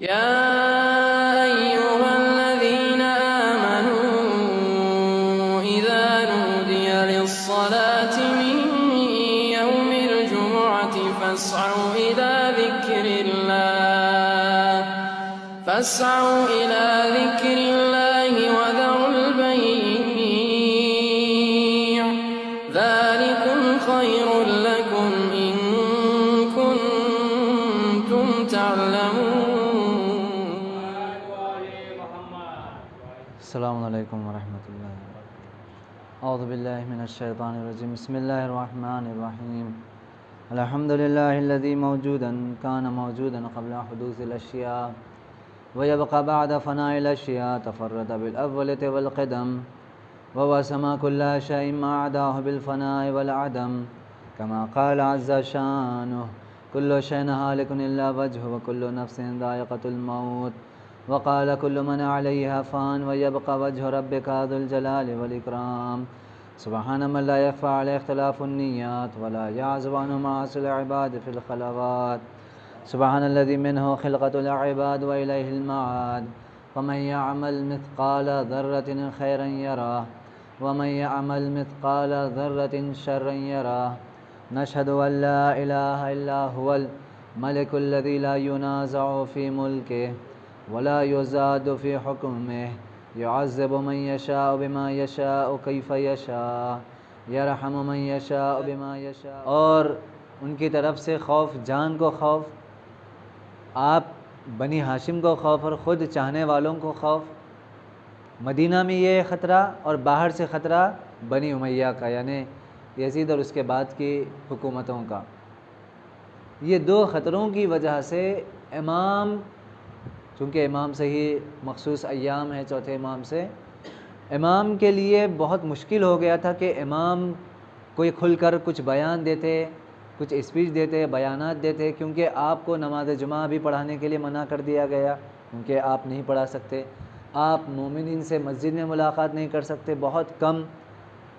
يا أيها الذين آمنوا إذا نودي للصلاة من يوم الجمعة فاسعوا إلى ذكر الله وذروا البيع ذلكم خير لكم إن كنتم تعلمون. السلام علیکم ورحمۃ اللہ. اعوذ باللہ من الشیطان الرجیم. بسم اللہ الرحمن الرحیم. الحمد للہ الذی موجودا کان موجودا قبل حدوث الاشیاء ويبقى بعد فناء الاشیاء تفرد بالاولة والقدم ووسم كل شيء ما عداه بالفناء والعدم كما قال عز شانه كل شيء هالك الا وجهه وكل نفس ذائقة الموت وقال كل من عليها فان ويبقى وجه ربك ذو الجلال والإكرام سبحان من لا يخفى عليه اختلاف النيات ولا يعزب عنه معاصي العباد في الخلوات سبحان الذي منه خلقة العباد وإليه المعاد ومن يعمل مثقال ذرة خيرا يراه ومن يعمل مثقال ذرة شرا يراه نشهد أن لا إله إلا هو الملك الذي لا ينازع في ملكه ولا يزاد في حكمه يعذب من يشاء بما يشاء كيف يشاء يرحم من يشاء بما يشاء. اور ان کی طرف سے خوف جان کو خوف، آپ بنی ہاشم کو خوف اور خود چاہنے والوں کو خوف. مدینہ میں یہ خطرہ اور باہر سے خطرہ بنی امیہ کا، یعنی یزید اور اس کے بعد کی حکومتوں کا. یہ دو خطروں کی وجہ سے امام، چونکہ امام سے ہی مخصوص ایام ہے چوتھے امام سے، امام کے لیے بہت مشکل ہو گیا تھا کہ امام کوئی کھل کر کچھ بیان دیتے، کچھ اسپیچ دیتے، بیانات دیتے، کیونکہ آپ کو نماز جمعہ بھی پڑھانے کے لیے منع کر دیا گیا، کیونکہ آپ نہیں پڑھا سکتے. آپ مومنین سے مسجد میں ملاقات نہیں کر سکتے، بہت کم.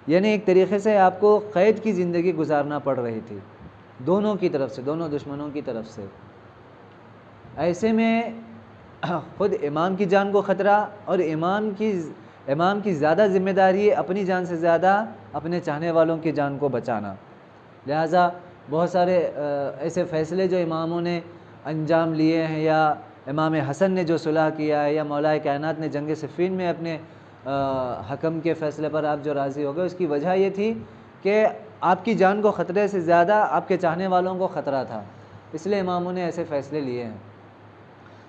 یعنی ایک طریقے سے آپ کو قید کی زندگی گزارنا پڑ رہی تھی دونوں کی طرف سے، دونوں دشمنوں کی طرف سے. ایسے میں خود امام کی جان کو خطرہ، اور امام کی زیادہ ذمہ داری ہے اپنی جان سے زیادہ اپنے چاہنے والوں کی جان کو بچانا. لہٰذا بہت سارے ایسے فیصلے جو اماموں نے انجام لیے ہیں، یا امام حسن نے جو صلح کیا ہے، یا مولا کائنات نے جنگ صفین میں اپنے حکم کے فیصلے پر آپ جو راضی ہو گئے، اس کی وجہ یہ تھی کہ آپ کی جان کو خطرے سے زیادہ آپ کے چاہنے والوں کو خطرہ تھا، اس لیے اماموں نے ایسے فیصلے لیے ہیں.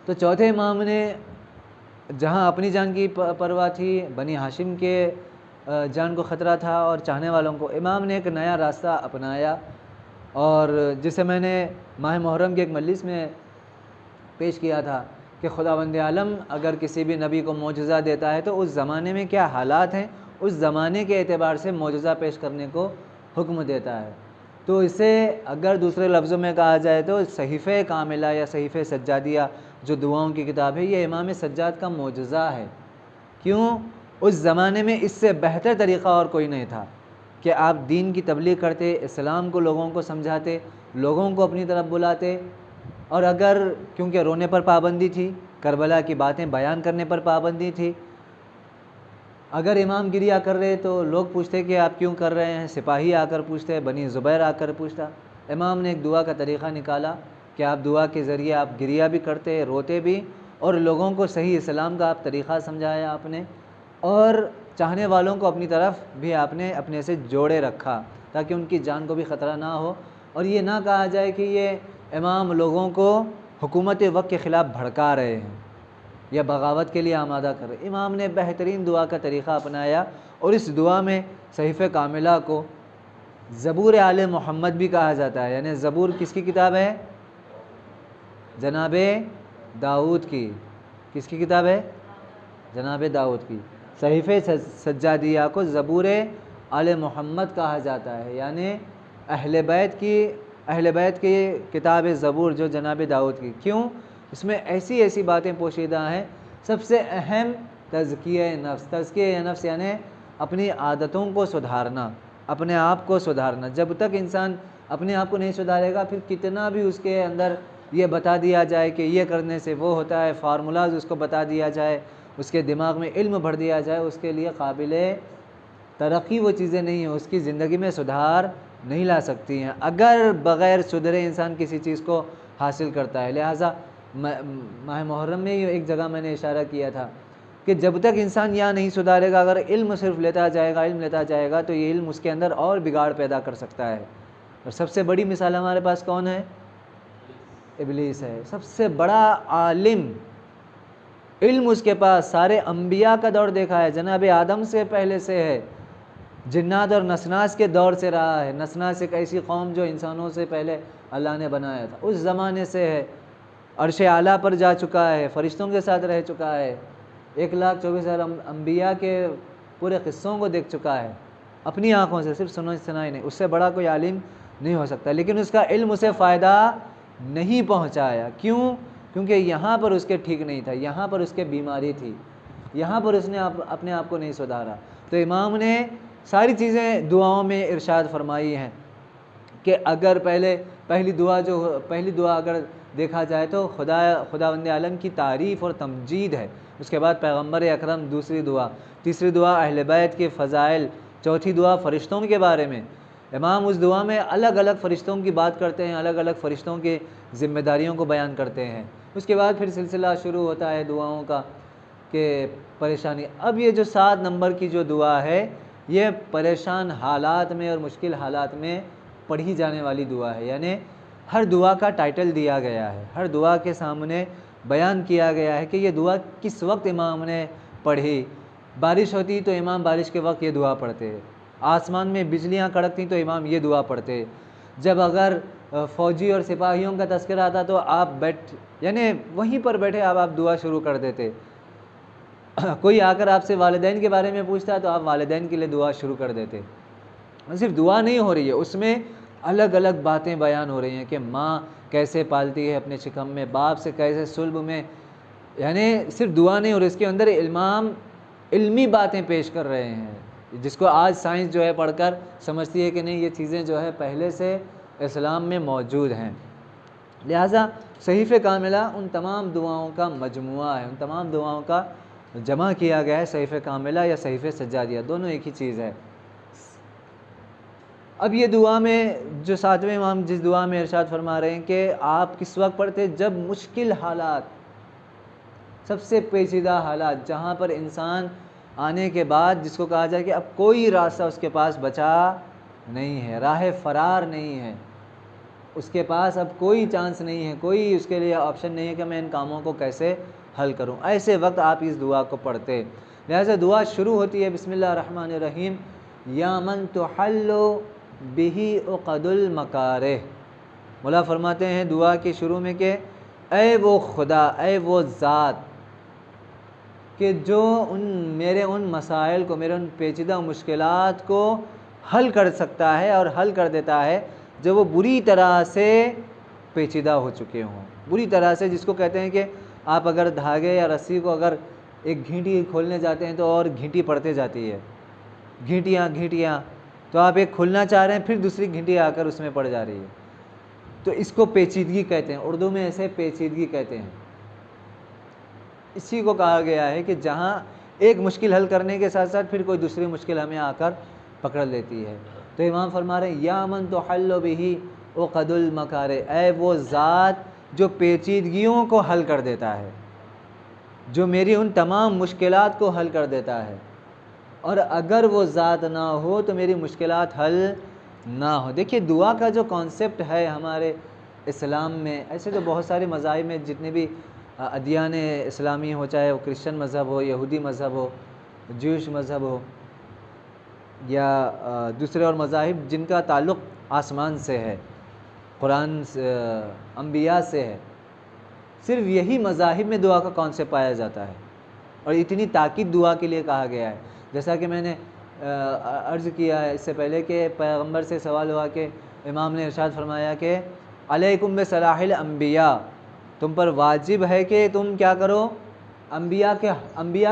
تو چوتھے امام نے جہاں اپنی جان کی پرواہ تھی، بنی ہاشم کے جان کو خطرہ تھا اور چاہنے والوں کو، امام نے ایک نیا راستہ اپنایا، اور جسے میں نے ماہ محرم کے ایک مجلس میں پیش کیا تھا کہ خداوند عالم اگر کسی بھی نبی کو معجزہ دیتا ہے تو اس زمانے میں کیا حالات ہیں، اس زمانے کے اعتبار سے معجزہ پیش کرنے کو حکم دیتا ہے. تو اسے اگر دوسرے لفظوں میں کہا جائے تو صحیفہ کاملہ یا صحیفہ سجادیہ جو دعاؤں کی کتاب ہے، یہ امام سجاد کا معجزہ ہے. کیوں؟ اس زمانے میں اس سے بہتر طریقہ اور کوئی نہیں تھا کہ آپ دین کی تبلیغ کرتے، اسلام کو لوگوں کو سمجھاتے، لوگوں کو اپنی طرف بلاتے. اور اگر کیونکہ رونے پر پابندی تھی، کربلا کی باتیں بیان کرنے پر پابندی تھی، اگر امام گریا کر رہے تو لوگ پوچھتے کہ آپ کیوں کر رہے ہیں، سپاہی آ کر پوچھتے، بنی زبیر آ کر پوچھتا. امام نے ایک دعا کا طریقہ نکالا کہ آپ دعا کے ذریعے آپ گریا بھی کرتے، روتے بھی، اور لوگوں کو صحیح اسلام کا آپ طریقہ سمجھایا آپ نے، اور چاہنے والوں کو اپنی طرف بھی آپ نے اپنے سے جوڑے رکھا تاکہ ان کی جان کو بھی خطرہ نہ ہو، اور یہ نہ کہا جائے کہ یہ امام لوگوں کو حکومت وقت کے خلاف بھڑکا رہے ہیں یا بغاوت کے لیے آمادہ کر رہے. امام نے بہترین دعا کا طریقہ اپنایا، اور اس دعا میں صحیفہ کاملہ کو زبور آل محمد بھی کہا جاتا ہے. یعنی زبور کس کی کتاب ہے؟ جناب داؤد کی. کس کی کتاب ہے؟ جناب داؤد کی. صحیفہ سجادیہ کو زبور آل محمد کہا جاتا ہے، یعنی اہل بیت کی کتاب زبور جو جناب داؤد کی. کیوں؟ اس میں ایسی ایسی باتیں پوشیدہ ہیں. سب سے اہم تزکیہ نفس. تزکیہ نفس یعنی اپنی عادتوں کو سدھارنا، اپنے آپ کو سدھارنا. جب تک انسان اپنے آپ کو نہیں سدھارے گا، پھر کتنا بھی اس کے اندر یہ بتا دیا جائے کہ یہ کرنے سے وہ ہوتا ہے، فارمولاز اس کو بتا دیا جائے، اس کے دماغ میں علم بھر دیا جائے، اس کے لیے قابل ترقی وہ چیزیں نہیں ہیں، اس کی زندگی میں سدھار نہیں لا سکتی ہیں اگر بغیر سدھرے انسان کسی چیز کو حاصل کرتا ہے۔ لہٰذا ماہ محرم میں ایک جگہ میں نے اشارہ کیا تھا کہ جب تک انسان یہاں نہیں سدھارے گا، اگر علم صرف لیتا جائے گا تو یہ علم اس کے اندر اور بگاڑ پیدا کر سکتا ہے۔ اور سب سے بڑی مثال ہمارے پاس کون ہے؟ ابلیس ہے، سب سے بڑا عالم، علم اس کے پاس سارے انبیاء کا دور دیکھا ہے، جناب آدم سے پہلے سے ہے، جنات اور نسناس کے دور سے رہا ہے۔ نسناس ایک ایسی قوم جو انسانوں سے پہلے اللہ نے بنایا تھا، اس زمانے سے ہے، عرش اعلیٰ پر جا چکا ہے، فرشتوں کے ساتھ رہ چکا ہے، 1,24,000 انبیاء کے پورے قصوں کو دیکھ چکا ہے اپنی آنکھوں سے، صرف سنائی نہیں۔ اس سے بڑا کوئی عالم نہیں ہو سکتا، لیکن اس کا علم اسے فائدہ نہیں پہنچایا۔ کیوں؟ کیونکہ یہاں پر اس کے ٹھیک نہیں تھا، یہاں پر اس کے بیماری تھی، یہاں پر اس نے اپنے آپ کو نہیں سدھارا۔ تو امام نے ساری چیزیں دعاؤں میں ارشاد فرمائی ہیں کہ اگر پہلی دعا اگر دیکھا جائے تو خداوند عالم کی تعریف اور تمجید ہے، اس کے بعد پیغمبر اکرم دوسری دعا، تیسری دعا اہل بیت کے فضائل، چوتھی دعا فرشتوں کے بارے میں۔ امام اس دعا میں الگ الگ فرشتوں کی بات کرتے ہیں، الگ الگ فرشتوں کی ذمہ داریوں کو بیان کرتے ہیں۔ اس کے بعد پھر سلسلہ شروع ہوتا ہے دعاؤں کا کہ پریشانی۔ اب یہ جو 7 نمبر کی جو دعا ہے، یہ پریشان حالات میں اور مشکل حالات میں پڑھی جانے والی دعا ہے، یعنی ہر دعا کا ٹائٹل دیا گیا ہے، ہر دعا کے سامنے بیان کیا گیا ہے کہ یہ دعا کس وقت امام نے پڑھی۔ بارش ہوتی تو امام بارش کے وقت یہ دعا پڑھتے، آسمان میں بجلیاں کڑکتی تو امام یہ دعا پڑھتے، جب اگر فوجی اور سپاہیوں کا تذکرہ آتا تو آپ یعنی وہیں پر بیٹھے آپ دعا شروع کر دیتے۔ کوئی آ کر آپ سے والدین کے بارے میں پوچھتا تو آپ والدین کے لیے دعا شروع کر دیتے۔ صرف دعا نہیں ہو رہی ہے، اس میں الگ الگ باتیں بیان ہو رہی ہیں کہ ماں کیسے پالتی ہے اپنے شکم میں، باپ سے کیسے صلب میں، یعنی صرف دعا نہیں ہو رہی، اس کے اندر امام علمی باتیں پیش کر رہے ہیں، جس کو آج سائنس جو ہے پڑھ کر سمجھتی ہے کہ نہیں، یہ چیزیں جو ہے پہلے سے اسلام میں موجود ہیں۔ لہٰذا صحیفہ کاملہ ان تمام دعاؤں کا مجموعہ ہے، ان تمام دعاؤں کا جمع کیا گیا ہے۔ صحیفہ کاملہ یا صحیفہ سجادیہ دونوں ایک ہی چیز ہے۔ اب یہ دعا میں جو 7ویں امام جس دعا میں ارشاد فرما رہے ہیں کہ آپ کس وقت پڑھتے، جب مشکل حالات، سب سے پیچیدہ حالات، جہاں پر انسان آنے کے بعد جس کو کہا جائے کہ اب کوئی راستہ اس کے پاس بچا نہیں ہے، راہ فرار نہیں ہے، اس کے پاس اب کوئی چانس نہیں ہے، کوئی اس کے لیے آپشن نہیں ہے کہ میں ان کاموں کو کیسے حل کروں، ایسے وقت آپ اس دعا کو پڑھتے۔ لہٰذا دعا شروع ہوتی ہے بسم اللہ الرحمن الرحیم، یا من تحل بہ عقد المکارہ۔ مولا فرماتے ہیں دعا کے شروع میں کہ اے وہ خدا، اے وہ ذات کہ جو میرے ان مسائل کو، میرے ان پیچیدہ مشکلات کو حل کر سکتا ہے اور حل کر دیتا ہے جو وہ بری طرح سے پیچیدہ ہو چکے ہوں، بری طرح سے، جس کو کہتے ہیں کہ آپ اگر دھاگے یا رسی کو اگر ایک گھینٹی کھولنے جاتے ہیں تو اور گھینٹی پڑتے جاتی ہے، گھینٹیاں، تو آپ ایک کھولنا چاہ رہے ہیں پھر دوسری گھینٹی آ کر اس میں پڑ جا رہی ہے، تو اس کو پیچیدگی کہتے ہیں، اردو میں اسے پیچیدگی کہتے ہیں۔ اسی کو کہا گیا ہے کہ جہاں ایک مشکل حل کرنے کے ساتھ ساتھ پھر کوئی دوسری مشکل ہمیں آ کر پکڑ لیتی ہے۔ تو امام فرما رہے ہیں یا من تحل بہ عقد المکارہ، اے وہ ذات جو پیچیدگیوں کو حل کر دیتا ہے، جو میری ان تمام مشکلات کو حل کر دیتا ہے، اور اگر وہ ذات نہ ہو تو میری مشکلات حل نہ ہو۔ دیکھیے دعا کا جو کانسیپٹ ہے ہمارے اسلام میں، ایسے تو بہت سارے مذاہب میں، جتنے بھی ادیان اسلامی ہو، چاہے وہ کرسچن مذہب ہو، یہودی مذہب ہو، جوش مذہب ہو، یا دوسرے اور مذاہب جن کا تعلق آسمان سے ہے، قرآن انبیاء سے ہے، صرف یہی مذاہب میں دعا کا کانسیپٹ پایا جاتا ہے، اور اتنی تاکید دعا کے لیے کہا گیا ہے۔ جیسا کہ میں نے عرض کیا ہے اس سے پہلے کہ پیغمبر سے سوال ہوا کہ امام نے ارشاد فرمایا کہ علیکم بصلاح الانبیاء، تم پر واجب ہے کہ تم کیا کرو، انبیاء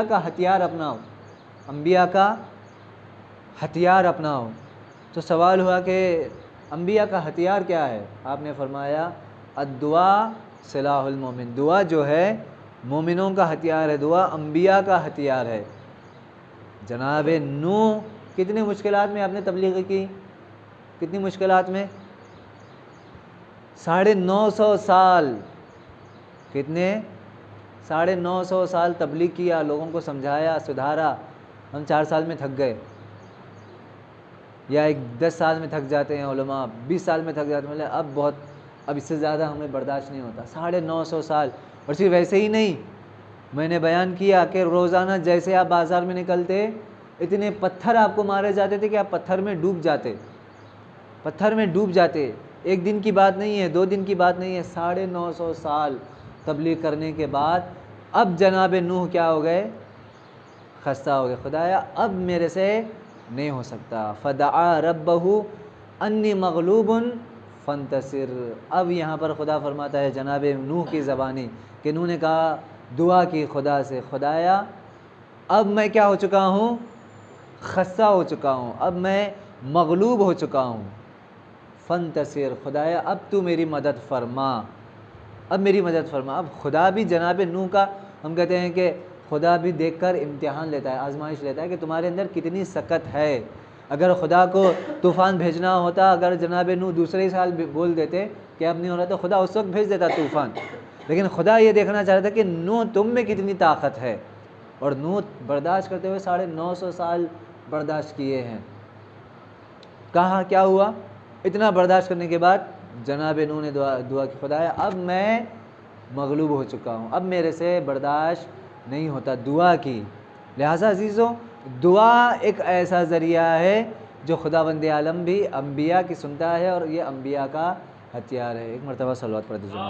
کا ہتھیار اپناؤ، انبیاء کا ہتھیار اپناؤ۔ تو سوال ہوا کہ انبیاء کا ہتھیار کیا ہے؟ آپ نے فرمایا الدعاء سلاح المومن، دعا جو ہے مومنوں کا ہتھیار ہے، دعا انبیاء کا ہتھیار ہے۔ جناب نوح کتنی مشکلات میں آپ نے تبلیغ کی، کتنی مشکلات میں، 950 سال، کتنے 950 سال تبلیغ کیا، لوگوں کو سمجھایا، سدھارا۔ ہم 4 سال میں تھک گئے، یا 10 سال میں تھک جاتے ہیں علماء، 20 سال میں تھک جاتے ہیں، اب اس سے زیادہ ہمیں برداشت نہیں ہوتا۔ 950 سال۔ اور صرف ویسے ہی نہیں، میں نے بیان کیا کہ روزانہ جیسے آپ بازار میں نکلتے اتنے پتھر آپ کو مارے جاتے تھے کہ آپ پتھر میں ڈوب جاتے۔ ایک دن کی بات نہیں ہے، 2 دن کی بات نہیں ہے، 950 سال تبلیغ کرنے کے بعد اب جناب نوح کیا ہو گئے، خستہ ہو گئے، خدایا اب میرے سے نہیں ہو سکتا۔ فدعا ربہ انی مغلوب فانتصر۔ اب یہاں پر خدا فرماتا ہے جناب نوح کی زبانی کہ نوح نے کہا، دعا کی خدا سے، خدایا اب میں کیا ہو چکا ہوں، خستہ ہو چکا ہوں، اب میں مغلوب ہو چکا ہوں، فانتصر، خدایا اب تو میری مدد فرما، اب میری مدد فرما۔ اب خدا بھی جناب نوح کا، ہم کہتے ہیں کہ خدا بھی دیکھ کر امتحان لیتا ہے، آزمائش لیتا ہے کہ تمہارے اندر کتنی سکت ہے۔ اگر خدا کو طوفان بھیجنا ہوتا، اگر جناب نوح دوسرے سال بول دیتے کہ اب نہیں ہو رہا، تو خدا اس وقت بھیج دیتا طوفان، لیکن خدا یہ دیکھنا چاہ رہا تھا کہ نوح تم میں کتنی طاقت ہے، اور نوح برداشت کرتے ہوئے 950 سال برداشت کیے ہیں۔ کہاں کیا ہوا، اتنا برداشت کرنے کے بعد جناب نوح نے دعا کی، خدایا اب میں مغلوب ہو چکا ہوں، اب میرے سے برداشت نہیں ہوتا، دعا کی۔ لہٰذا عزیزوں، دعا ایک ایسا ذریعہ ہے جو خداوند عالم بھی انبیاء کی سنتا ہے، اور یہ انبیاء کا ہتھیار ہے۔ ایک مرتبہ صلوات پڑھ دیجیے۔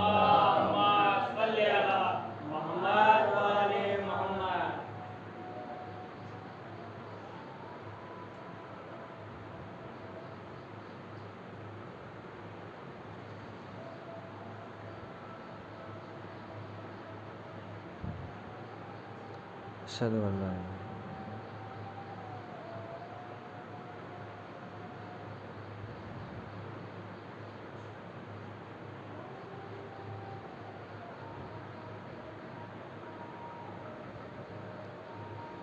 اشہد ان لا الہ الا اللہ۔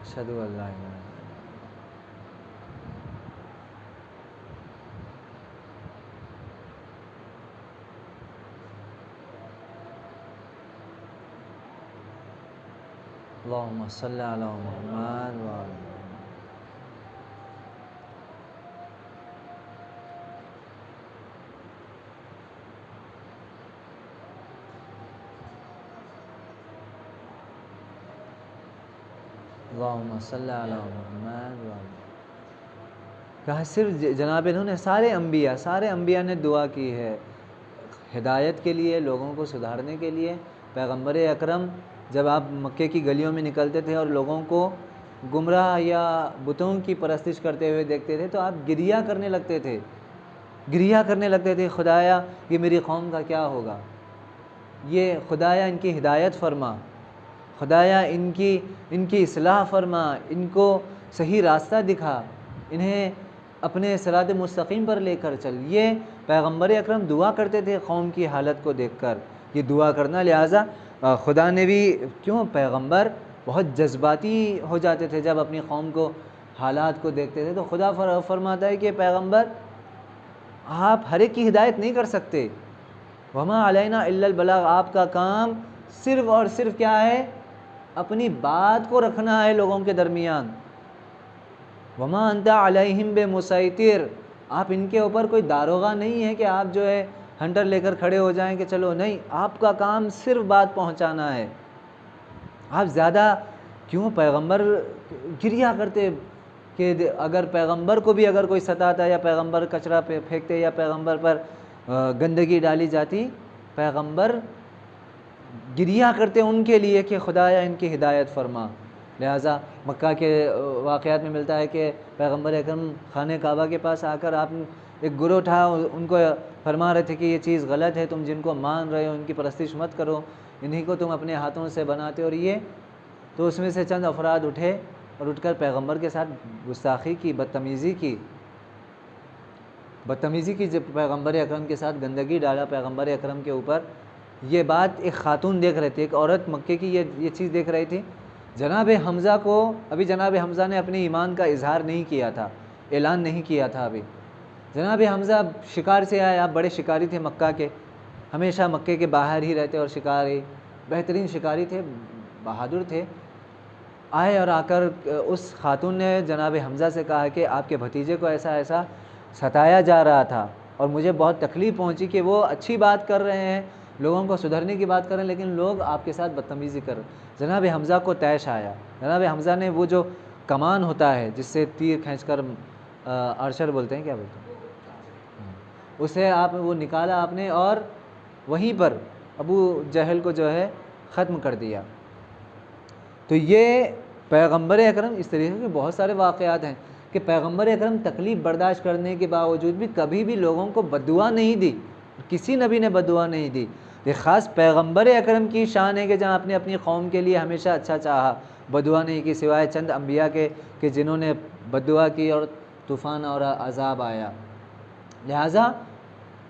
اشہد ان لا الہ الا اللہ۔ اللہم صلی علی محمد وعلی اللہم صلی علی محمد وعلی۔ کہا صرف جناب انہوں نے سارے انبیاء نے دعا کی ہے ہدایت کے لیے، لوگوں کو سدھارنے کے لیے۔ پیغمبر اکرم جب آپ مکے کی گلیوں میں نکلتے تھے اور لوگوں کو گمراہ یا بتوں کی پرستش کرتے ہوئے دیکھتے تھے تو آپ گریہ کرنے لگتے تھے، خدایا یہ میری قوم کا کیا ہوگا، یہ خدایا ان کی ہدایت فرما، خدایا ان کی اصلاح فرما، ان کو صحیح راستہ دکھا، انہیں اپنے صراط مستقیم پر لے کر چل۔ یہ پیغمبر اکرم دعا کرتے تھے قوم کی حالت کو دیکھ کر، یہ دعا کرنا۔ لہٰذا خدا نے بھی، کیوں پیغمبر بہت جذباتی ہو جاتے تھے جب اپنی قوم کو حالات کو دیکھتے تھے، تو خدا فرماتا ہے کہ پیغمبر آپ ہر ایک کی ہدایت نہیں کر سکتے، وما علینا الا البلاغ، آپ کا کام صرف اور صرف کیا ہے، اپنی بات کو رکھنا ہے لوگوں کے درمیان۔ وما انت علیہم بمسیطر، آپ ان کے اوپر کوئی داروغہ نہیں ہے کہ آپ جو ہے ہنٹر لے کر کھڑے ہو جائیں کہ چلو، نہیں، آپ کا کام صرف بات پہنچانا ہے۔ آپ زیادہ کیوں، پیغمبر گریہ کرتے کہ اگر پیغمبر کو بھی اگر کوئی ستاتا یا پیغمبر کچرا پھینکتے یا پیغمبر پر گندگی ڈالی جاتی، پیغمبر گریہ کرتے ان کے لیے کہ خدایا ان کی ہدایت فرما۔ لہٰذا مکہ کے واقعات میں ملتا ہے کہ پیغمبر اکرم خانہ کعبہ کے پاس آ کر آپ ایک گروہ تھا، ان کو فرما رہے تھے کہ یہ چیز غلط ہے، تم جن کو مان رہے ہو ان کی پرستش مت کرو، انہی کو تم اپنے ہاتھوں سے بناتے، اور یہ تو اس میں سے چند افراد اٹھے اور اٹھ کر پیغمبر کے ساتھ گستاخی کی، بدتمیزی کی، جب پیغمبر اکرم کے ساتھ گندگی ڈالا پیغمبر اکرم کے اوپر، یہ بات ایک خاتون دیکھ رہی تھی، ایک عورت مکے کی یہ چیز دیکھ رہی تھی۔ جناب حمزہ کو ابھی جناب حمزہ نے اپنے ایمان کا اظہار نہیں کیا تھا، اعلان نہیں کیا تھا ابھی۔ جناب حمزہ شکار سے آئے، آپ بڑے شکاری تھے مکہ کے، ہمیشہ مکے کے باہر ہی رہتے اور شکاری، بہترین شکاری تھے، بہادر تھے۔ آئے اور آ کر اس خاتون نے جناب حمزہ سے کہا کہ آپ کے بھتیجے کو ایسا ایسا ستایا جا رہا تھا اور مجھے بہت تکلیف پہنچی کہ وہ اچھی بات کر رہے ہیں، لوگوں کو سدھرنے کی بات کر رہے ہیں، لیکن لوگ آپ کے ساتھ بدتمیزی کر رہے ہیں۔ جناب حمزہ کو طیش آیا۔ جناب حمزہ نے وہ جو کمان ہوتا ہے جس سے تیر کھینچ کر آرچر بولتے ہیں، کیا بولتے ہیں، اسے وہ نکالا آپ نے اور وہیں پر ابو جہل کو جو ہے ختم کر دیا۔ تو یہ پیغمبر اکرم، اس طریقے کے بہت سارے واقعات ہیں کہ پیغمبر اکرم تکلیف برداشت کرنے کے باوجود بھی کبھی بھی لوگوں کو بددعا نہیں دی، کسی نبی نے بددعا نہیں دی۔ یہ خاص پیغمبر اکرم کی شان ہے کہ جہاں آپ نے اپنی قوم کے لیے ہمیشہ اچھا چاہا، بددعا نہیں کی، سوائے چند انبیاء کے کہ جنہوں نے بددعا کی اور طوفان اور عذاب آیا۔ لہٰذا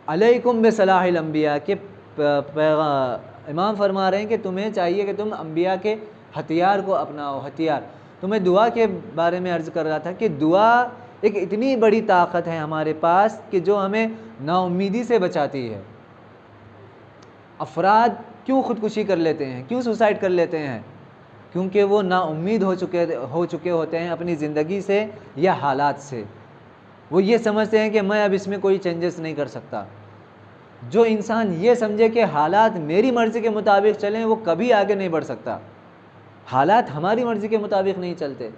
علیکم بصلاح الانبیاء کے امام فرما رہے ہیں کہ تمہیں چاہیے کہ تم انبیاء کے ہتھیار کو اپناؤ۔ ہتھیار، تو میں دعا کے بارے میں عرض کر رہا تھا کہ دعا ایک اتنی بڑی طاقت ہے ہمارے پاس کہ جو ہمیں نا امیدی سے بچاتی ہے۔ افراد کیوں خودکشی کر لیتے ہیں، کیوں سوسائڈ کر لیتے ہیں؟ کیونکہ وہ نا امید ہو چکے ہوتے ہیں اپنی زندگی سے یا حالات سے۔ وہ یہ سمجھتے ہیں کہ میں اب اس میں کوئی چینجز نہیں کر سکتا۔ جو انسان یہ سمجھے کہ حالات میری مرضی کے مطابق چلیں، وہ کبھی آگے نہیں بڑھ سکتا۔ حالات ہماری مرضی کے مطابق نہیں چلتے،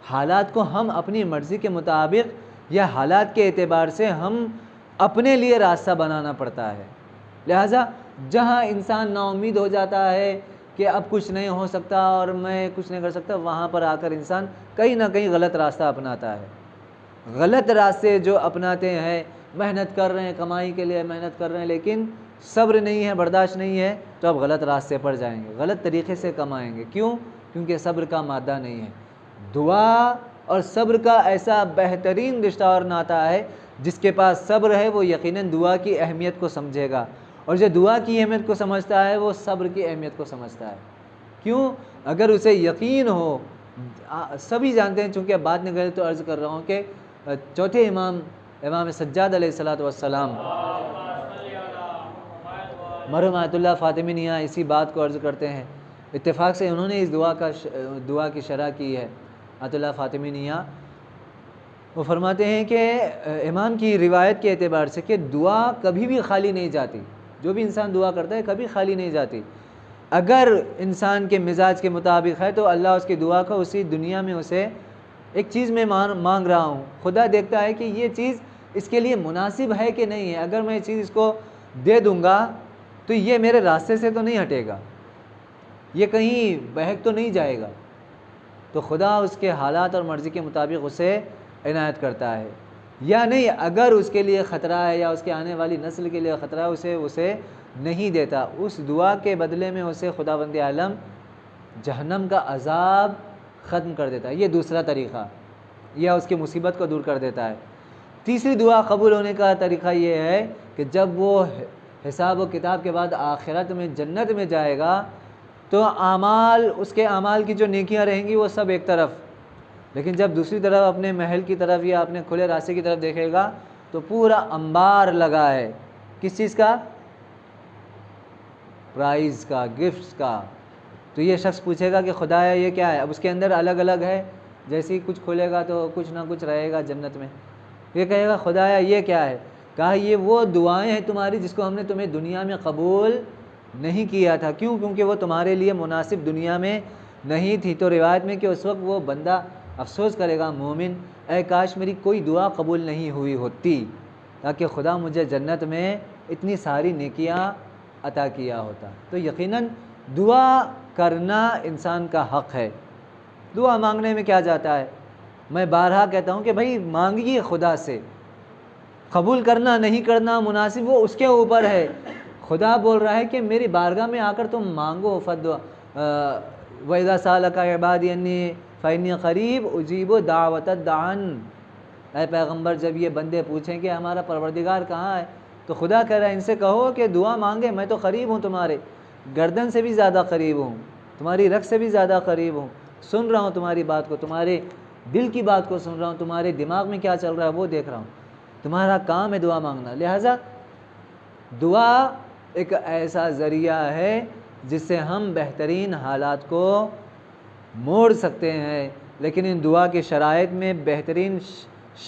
حالات کو ہم اپنی مرضی کے مطابق یا حالات کے اعتبار سے ہم اپنے لیے راستہ بنانا پڑتا ہے۔ لہٰذا جہاں انسان نا امید ہو جاتا ہے کہ اب کچھ نہیں ہو سکتا اور میں کچھ نہیں کر سکتا، وہاں پر آ کر انسان کہیں نہ کہیں غلط راستہ اپناتا ہے۔ غلط راستے جو اپناتے ہیں، محنت کر رہے ہیں، کمائی کے لیے محنت کر رہے ہیں، لیکن صبر نہیں ہے، برداشت نہیں ہے، تو اب غلط راستے پر جائیں گے، غلط طریقے سے کمائیں گے۔ کیوں؟ کیونکہ صبر کا مادہ نہیں ہے۔ دعا اور صبر کا ایسا بہترین رشتہ اور ناتا ہے، جس کے پاس صبر ہے وہ یقیناً دعا کی اہمیت کو سمجھے گا، اور جو دعا کی اہمیت کو سمجھتا ہے وہ صبر کی اہمیت کو سمجھتا ہے۔ کیوں؟ اگر اسے یقین ہو، سبھی جانتے ہیں، چونکہ اب بات نہیں کرے تو عرض کر رہا ہوں کہ چوتھے امام سجاد علیہ السلام مرحوم آیت اللہ فاطمی نیاں اسی بات کو عرض کرتے ہیں، اتفاق سے انہوں نے اس دعا کی شرح کی ہے۔ آیت اللہ فاطمی نیاں وہ فرماتے ہیں کہ امام کی روایت کے اعتبار سے کہ دعا کبھی بھی خالی نہیں جاتی، جو بھی انسان دعا کرتا ہے کبھی خالی نہیں جاتی۔ اگر انسان کے مزاج کے مطابق ہے تو اللہ اس کی دعا کو اسی دنیا میں اسے ایک چیز میں مانگ رہا ہوں، خدا دیکھتا ہے کہ یہ چیز اس کے لیے مناسب ہے کہ نہیں ہے۔ اگر میں یہ چیز اس کو دے دوں گا تو یہ میرے راستے سے تو نہیں ہٹے گا، یہ کہیں بہک تو نہیں جائے گا، تو خدا اس کے حالات اور مرضی کے مطابق اسے عنایت کرتا ہے۔ یا نہیں، اگر اس کے لیے خطرہ ہے یا اس کے آنے والی نسل کے لیے خطرہ ہے، اسے نہیں دیتا، اس دعا کے بدلے میں اسے خداوند عالم جہنم کا عذاب ختم کر دیتا ہے۔ یہ دوسرا طریقہ، یا اس کی مصیبت کو دور کر دیتا ہے۔ تیسری دعا قبول ہونے کا طریقہ یہ ہے کہ جب وہ حساب و کتاب کے بعد آخرت میں جنت میں جائے گا تو اس کے اعمال کی جو نیکیاں رہیں گی وہ سب ایک طرف، لیکن جب دوسری طرف اپنے محل کی طرف یا اپنے کھلے راستے کی طرف دیکھے گا تو پورا انبار لگا ہے، کس چیز کا؟ پرائز کا، گفٹس کا۔ تو یہ شخص پوچھے گا کہ خدایا یہ کیا ہے؟ اب اس کے اندر الگ الگ ہے، جیسے ہی کچھ کھولے گا تو کچھ نہ کچھ رہے گا جنت میں۔ یہ کہے گا خدایا یہ کیا ہے؟ کہا یہ وہ دعائیں ہیں تمہاری جس کو ہم نے تمہیں دنیا میں قبول نہیں کیا تھا۔ کیوں؟ کیونکہ وہ تمہارے لیے مناسب دنیا میں نہیں تھی۔ تو روایت میں کہ اس وقت وہ بندہ افسوس کرے گا، مومن، اے کاش میری کوئی دعا قبول نہیں ہوئی ہوتی تاکہ خدا مجھے جنت میں اتنی ساری نیکیاں عطا کیا ہوتا۔ تو یقیناً دعا کرنا انسان کا حق ہے۔ دعا مانگنے میں کیا جاتا ہے؟ میں بارہا کہتا ہوں کہ بھائی مانگیے خدا سے، قبول کرنا نہیں کرنا مناسب وہ اس کے اوپر ہے۔ خدا بول رہا ہے کہ میری بارگاہ میں آ کر تم مانگو، وَإِذَا سَأَلَكَ عِبَادِي أَنِّي فَإِنِّي قَرِيبٌ أُجِيبُ دَعْوَةَ الدَّاعِ۔ اے پیغمبر، جب یہ بندے پوچھیں کہ ہمارا پروردگار کہاں ہے، تو خدا کہہ رہا ہے ان سے کہو کہ دعا مانگے، میں تو قریب ہوں، تمہارے گردن سے بھی زیادہ قریب ہوں، تمہاری رگ سے بھی زیادہ قریب ہوں، سن رہا ہوں تمہاری بات کو، تمہارے دل کی بات کو سن رہا ہوں، تمہارے دماغ میں کیا چل رہا ہے وہ دیکھ رہا ہوں، تمہارا کام ہے دعا مانگنا۔ لہٰذا دعا ایک ایسا ذریعہ ہے جس سے ہم بہترین حالات کو موڑ سکتے ہیں، لیکن ان دعا کے شرائط میں بہترین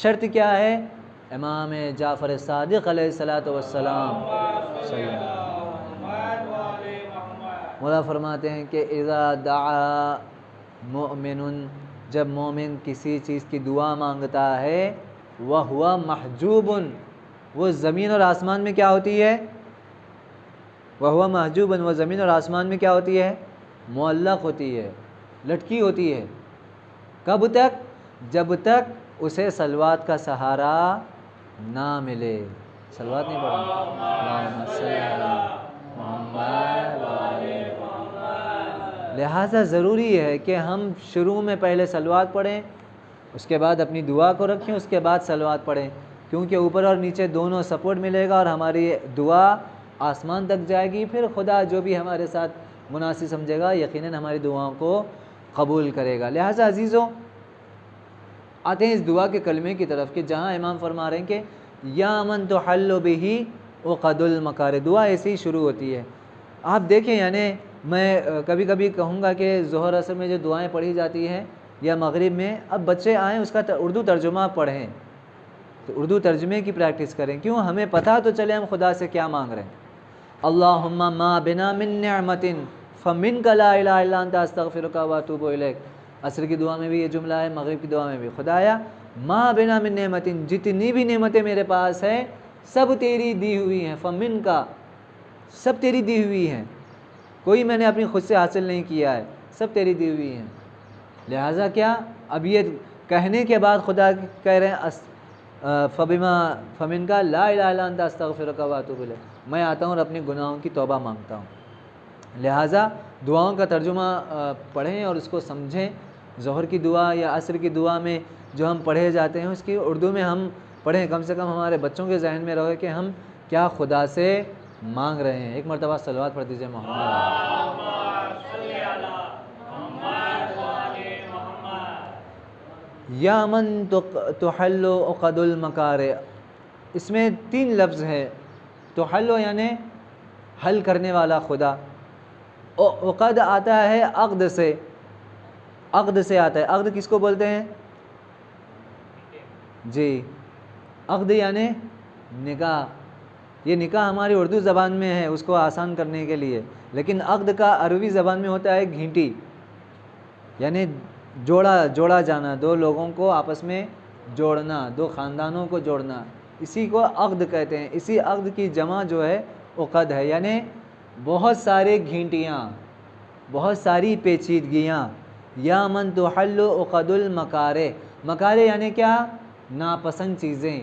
شرط کیا ہے؟ امام جعفر صادق علیہ الصلوۃ والسلام مولا فرماتے ہیں کہ اذا دعا مؤمن، جب مومن کسی چیز کی دعا مانگتا ہے، وہو محجوب، وہ زمین اور آسمان میں کیا ہوتی ہے؟ وہو محجوب، وہ زمین اور آسمان میں کیا ہوتی ہے؟ معلق ہوتی ہے، لٹکی ہوتی ہے۔ کب تک؟ جب تک اسے صلوات کا سہارا نہ ملے۔ صلوات نہیں پڑھیں؟ اللہم صلی علی محمد وعلی محمد۔ لہٰذا ضروری ہے کہ ہم شروع میں پہلے صلوات پڑھیں، اس کے بعد اپنی دعا کو رکھیں، اس کے بعد صلوات پڑھیں، کیونکہ اوپر اور نیچے دونوں سپورٹ ملے گا اور ہماری دعا آسمان تک جائے گی۔ پھر خدا جو بھی ہمارے ساتھ مناسب سمجھے گا یقیناً ہماری دعاؤں کو قبول کرے گا۔ لہٰذا عزیزوں، آتے ہیں اس دعا کے کلمے کی طرف کہ جہاں امام فرما رہے ہیں کہ یا من تحل بہ عقد المکارہ، دعا ایسے ہی شروع ہوتی ہے۔ آپ دیکھیں، یعنی میں کبھی کبھی کہوں گا کہ ظہر عصر میں جو دعائیں پڑھی جاتی ہیں یا مغرب میں، اب بچے آئیں اس کا اردو ترجمہ پڑھیں، تو اردو ترجمے کی پریکٹس کریں، کیوں؟ ہمیں پتہ تو چلے ہم خدا سے کیا مانگ رہے ہیں۔ اللہم ما بنا من نعمت فمنک لا الہ الا انت استغفرک واتوب الیک۔ عصر کی دعا میں بھی یہ جملہ ہے، مغرب کی دعا میں بھی، خدایا ما بنا من نعمت، جتنی بھی نعمتیں میرے پاس ہیں سب تیری دی ہوئی ہیں، فمنک، سب تیری دی ہوئی ہیں، کوئی میں نے اپنی خود سے حاصل نہیں کیا ہے، سب تیری دی ہوئی ہیں۔ لہٰذا کیا؟ اب یہ کہنے کے بعد خدا کہہ رہے ہیں فمنک لا الہ الا انت استغفرک واتوب الیک، میں آتا ہوں اور اپنے گناہوں کی توبہ مانگتا ہوں۔ لہٰذا دعاؤں کا ترجمہ پڑھیں اور اس کو سمجھیں۔ ظہر کی دعا یا عصر کی دعا میں جو ہم پڑھے جاتے ہیں اس کی اردو میں ہم پڑھیں، کم سے کم ہمارے بچوں کے ذہن میں رہے کہ ہم کیا خدا سے مانگ رہے ہیں۔ ایک مرتبہ صلوات پڑھ دیجیے محمد۔ یا من تحل عقد المکارہ، اس میں 3 لفظ ہے۔ تحل یعنی حل کرنے والا خدا، عقد آتا ہے عقد سے، عقد سے آتا ہے۔ عقد کس کو بولتے ہیں؟ جی، عقد یعنی نکاح۔ یہ نکاح ہماری اردو زبان میں ہے اس کو آسان کرنے کے لیے، لیکن عقد کا عربی زبان میں ہوتا ہے گھینٹی، یعنی جوڑا جانا، 2 لوگوں کو آپس میں جوڑنا، 2 خاندانوں کو جوڑنا، اسی کو عقد کہتے ہیں۔ اسی عقد کی جمع جو ہے عقد ہے، یعنی بہت سارے گھینٹیاں، بہت ساری پیچیدگیاں۔ یا من تحل عقد المکارہ، مکارہ یعنی کیا؟ ناپسند چیزیں،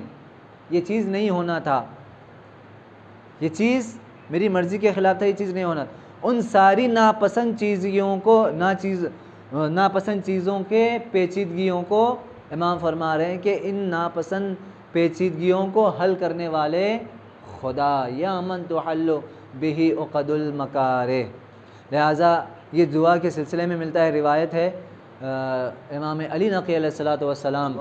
یہ چیز نہیں ہونا تھا، یہ چیز میری مرضی کے خلاف تھا، یہ چیز نہیں ہونا تھا، ان ساری ناپسند چیزوں کو ناپسند چیزوں کے پیچیدگیوں کو امام فرما رہے ہیں کہ ان ناپسند پیچیدگیوں کو حل کرنے والے خدا، یا من تحل بہ عقد المکارہ۔ لہٰذا یہ دعا کے سلسلے میں ملتا ہے، روایت ہے امام علی نقی علیہ الصلوۃ والسلام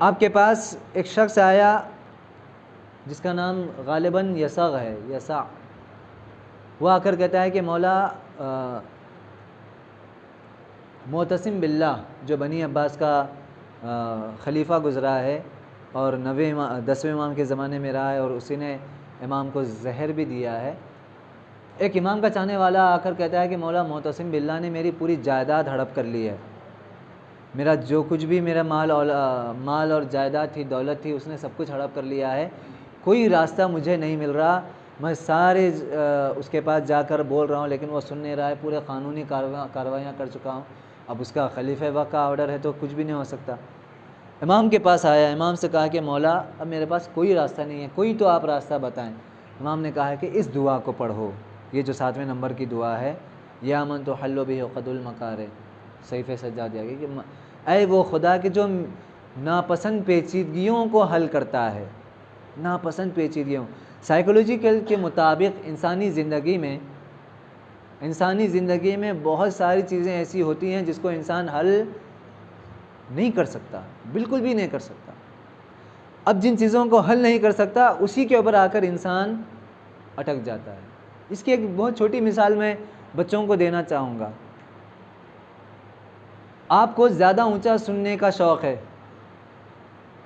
آپ کے پاس ایک شخص آیا جس کا نام غالباً یسع ہے، یسع۔ وہ آ کر کہتا ہے کہ مولا معتصم باللہ جو بنی عباس کا خلیفہ گزرا ہے اور 10ویں امام کے زمانے میں رہا ہے اور اسی نے امام کو زہر بھی دیا ہے، ایک امام کا چاہنے والا آ کر کہتا ہے کہ مولا معتصم باللہ نے میری پوری جائیداد ہڑپ کر لی ہے، میرا جو کچھ بھی میرا مال اور جائیداد تھی، دولت تھی، اس نے سب کچھ ہڑپ کر لیا ہے، کوئی راستہ مجھے نہیں مل رہا، میں سارے اس کے پاس جا کر بول رہا ہوں لیکن وہ سن نہیں رہا ہے، پورے قانونی کارروائیاں کر چکا ہوں، اب اس کا خلیفہ وقت کا آرڈر ہے تو کچھ بھی نہیں ہو سکتا۔ امام کے پاس آیا، امام سے کہا کہ مولا اب میرے پاس کوئی راستہ نہیں ہے، کوئی تو آپ راستہ بتائیں۔ امام نے کہا کہ اس دعا کو پڑھو، یہ جو 7ویں نمبر کی دعا ہے، یا من تحل بہ عقد المکارہ، صحیفہ سجا دیا گیا کہ اے وہ خدا کہ جو ناپسند پیچیدگیوں کو حل کرتا ہے، ناپسند پیچیدگیوں۔ سائیکولوجی کے مطابق انسانی زندگی میں بہت ساری چیزیں ایسی ہوتی ہیں جس کو انسان حل نہیں کر سکتا، بالکل بھی نہیں کر سکتا۔ اب جن چیزوں کو حل نہیں کر سکتا اسی کے اوپر آ کر انسان اٹک جاتا ہے۔ اس کی ایک بہت چھوٹی مثال میں بچوں کو دینا چاہوں گا۔ آپ کو زیادہ اونچا سننے کا شوق ہے،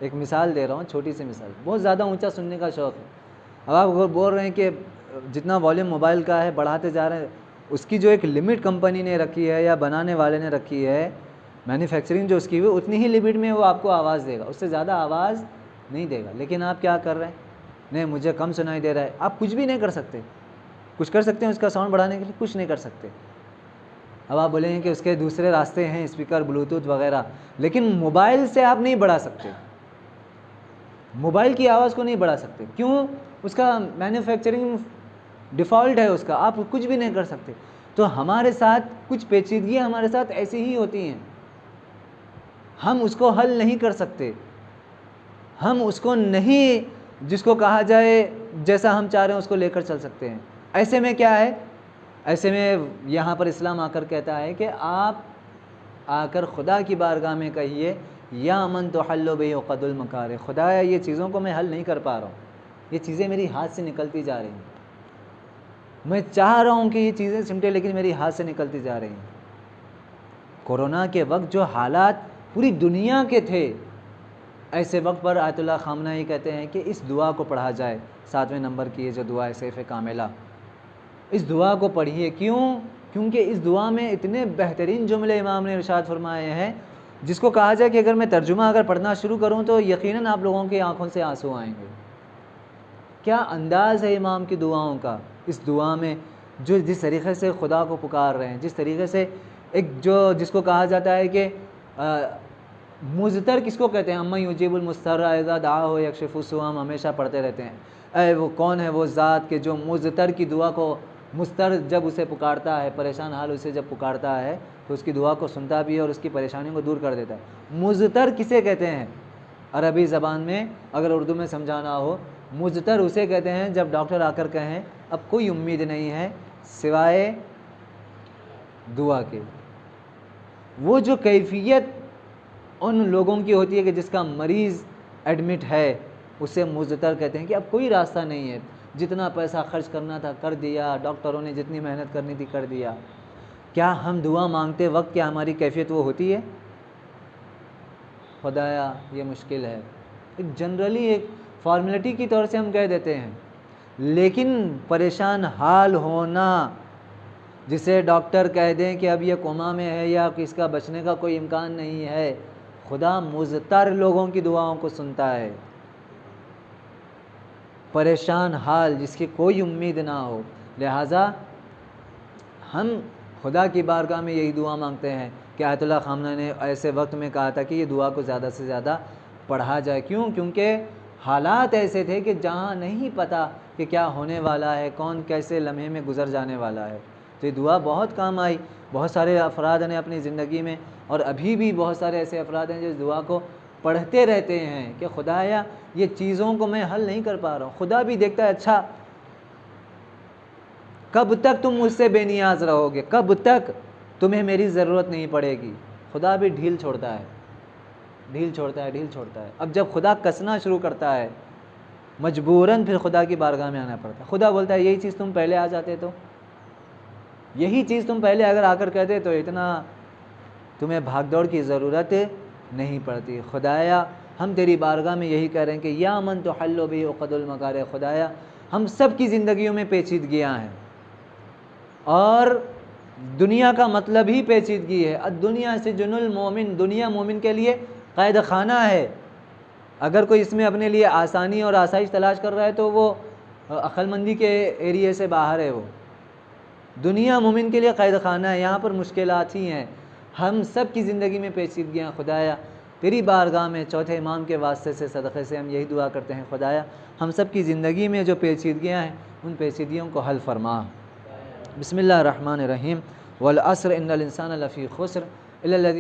ایک مثال دے رہا ہوں، چھوٹی سی مثال، بہت زیادہ اونچا سننے کا شوق ہے۔ اب آپ بول رہے ہیں کہ جتنا والیوم موبائل کا ہے بڑھاتے جا رہے ہیں، اس کی جو ایک لمٹ کمپنی نے رکھی ہے یا بنانے والے نے رکھی ہے، مینوفیکچرنگ جو اس کی ہوئی، اتنی ہی لمٹ میں وہ آپ کو آواز دے گا، اس سے زیادہ آواز نہیں دے گا۔ لیکن آپ کیا کر رہے ہیں؟ نہیں مجھے کم سنائی دے رہا ہے۔ آپ کچھ بھی نہیں کر سکتے۔ کچھ کر سکتے ہیں اس کا ساؤنڈ بڑھانے کے لیے؟ کچھ نہیں کر سکتے۔ اب آپ بولیں گے کہ اس کے دوسرے راستے ہیں، اسپیکر، بلوٹوتھ وغیرہ، لیکن موبائل سے آپ نہیں بڑھا سکتے، موبائل کی آواز کو نہیں بڑھا سکتے۔ کیوں؟ اس کا مینوفیکچرنگ ڈیفالٹ ہے اس کا، آپ کچھ بھی نہیں کر سکتے۔ تو ہمارے ساتھ کچھ پیچیدگیاں ہمارے ساتھ ایسی ہی ہوتی ہیں، ہم اس کو حل نہیں کر سکتے، ہم اس کو نہیں، جس کو کہا جائے جیسا ہم چاہ رہے ہیں اس کو لے کر چل سکتے ہیں۔ ایسے میں کیا ہے؟ ایسے میں یہاں پر اسلام آ کر کہتا ہے کہ آپ آ کر خدا کی بارگاہ میں کہیے یا من تحل بہ عقد المکارہ، خدایا یہ چیزوں کو میں حل نہیں کر پا رہا ہوں، یہ چیزیں میری ہاتھ سے نکلتی جا رہی ہیں، میں چاہ رہا ہوں کہ یہ چیزیں سمٹے لیکن میری ہاتھ سے نکلتی جا رہی ہیں۔ کورونا کے وقت جو حالات پوری دنیا کے تھے، ایسے وقت پر آیت اللہ خامنہ کہتے ہیں کہ اس دعا کو پڑھا جائے، 7ویں نمبر کی یہ جو دعا ہے سیف کاملہ، اس دعا کو پڑھیے۔ کیوں؟ کیونکہ اس دعا میں اتنے بہترین جملے امام نے ارشاد فرمائے ہیں جس کو کہا جائے کہ اگر میں ترجمہ پڑھنا شروع کروں تو یقیناً آپ لوگوں کی آنکھوں سے آنسو آئیں گے۔ کیا انداز ہے امام کی دعاؤں کا، اس دعا میں جو جس طریقے سے خدا کو پکار رہے ہیں، جس طریقے سے جس کو کہا جاتا ہے کہ مضطر کس کو کہتے ہیں؟ اما یجیب المضطر اذا دعاہ یکشف السوء، ہم ہمیشہ پڑھتے رہتے ہیں، اے وہ کون ہے وہ ذات کہ جو مضطر کی دعا کو، مضطر جب اسے پکارتا ہے، پریشان حال اسے جب پکارتا ہے تو اس کی دعا کو سنتا بھی ہے اور اس کی پریشانیوں کو دور کر دیتا ہے۔ مضطر کسے کہتے ہیں عربی زبان میں؟ اگر اردو میں سمجھانا ہو، مضطر اسے کہتے ہیں جب ڈاکٹر آ کر کہیں اب کوئی امید نہیں ہے سوائے دعا کے۔ وہ جو کیفیت ان لوگوں کی ہوتی ہے کہ جس کا مریض ایڈمٹ ہے، اسے مضطر کہتے ہیں کہ اب کوئی راستہ نہیں ہے، جتنا پیسہ خرچ کرنا تھا کر دیا، ڈاکٹروں نے جتنی محنت کرنی تھی کر دیا۔ کیا ہم دعا مانگتے وقت کیا ہماری کیفیت وہ ہوتی ہے؟ خدایا یہ مشکل ہے، ایک جنرلی ایک فارمیلٹی کی طور سے ہم کہہ دیتے ہیں، لیکن پریشان حال ہونا، جسے ڈاکٹر کہہ دیں کہ اب یہ کوما میں ہے یا کہ اس کا بچنے کا کوئی امکان نہیں ہے، خدا مضطر لوگوں کی دعاؤں کو سنتا ہے۔ پریشان حال جس کی کوئی امید نہ ہو، لہٰذا ہم خدا کی بارگاہ میں یہی دعا مانگتے ہیں کہ آیت اللہ خامنہ نے ایسے وقت میں کہا تھا کہ یہ دعا کو زیادہ سے زیادہ پڑھا جائے۔ کیوں؟ کیونکہ حالات ایسے تھے کہ جہاں نہیں پتہ کہ کیا ہونے والا ہے، کون کیسے لمحے میں گزر جانے والا ہے۔ تو یہ دعا بہت کام آئی، بہت سارے افراد نے اپنی زندگی میں، اور ابھی بھی بہت سارے ایسے افراد ہیں جو اس دعا کو پڑھتے رہتے ہیں کہ خدایا یہ چیزوں کو میں حل نہیں کر پا رہا ہوں۔ خدا بھی دیکھتا ہے اچھا کب تک تم مجھ سے بے نیاز رہو گے، کب تک تمہیں میری ضرورت نہیں پڑے گی۔ خدا بھی ڈھیل چھوڑتا ہے، ڈھیل چھوڑتا ہے، ڈھیل چھوڑتا ہے۔ اب جب خدا کسنا شروع کرتا ہے مجبوراً پھر خدا کی بارگاہ میں آنا پڑتا ہے۔ خدا بولتا ہے یہی چیز تم پہلے آ جاتے تو، یہی چیز تم پہلے اگر آ کر کہتے تو اتنا تمہیں بھاگ دوڑ کی ضرورت نہیں پڑتی۔ خدایا ہم تیری بارگاہ میں یہی کہہ رہے ہیں کہ یا من تحل بہ عقد المکارہ، خدایا ہم سب کی زندگیوں میں پیچیدگیاں ہیں، اور دنیا کا مطلب ہی پیچیدگی ہے۔ الدنیا سجن المومن، دنیا مومن کے لیے قید خانہ ہے۔ اگر کوئی اس میں اپنے لیے آسانی اور آسائش تلاش کر رہا ہے تو وہ عقل مندی کے ایریے سے باہر ہے۔ وہ دنیا مومن کے لیے قید خانہ ہے، یہاں پر مشکلات ہی ہیں۔ ہم سب کی زندگی میں پیچیدگیاں، خدایا تیری بارگاہ میں چوتھے امام کے واسطے سے صدقے سے ہم یہی دعا کرتے ہیں، خدایا ہم سب کی زندگی میں جو پیچیدگیاں ہیں ان پیچیدگیوں کو حل فرما۔ بسم اللہ الرحمن الرحیم۔ والعصر ان الانسان لفی خسر الا الذین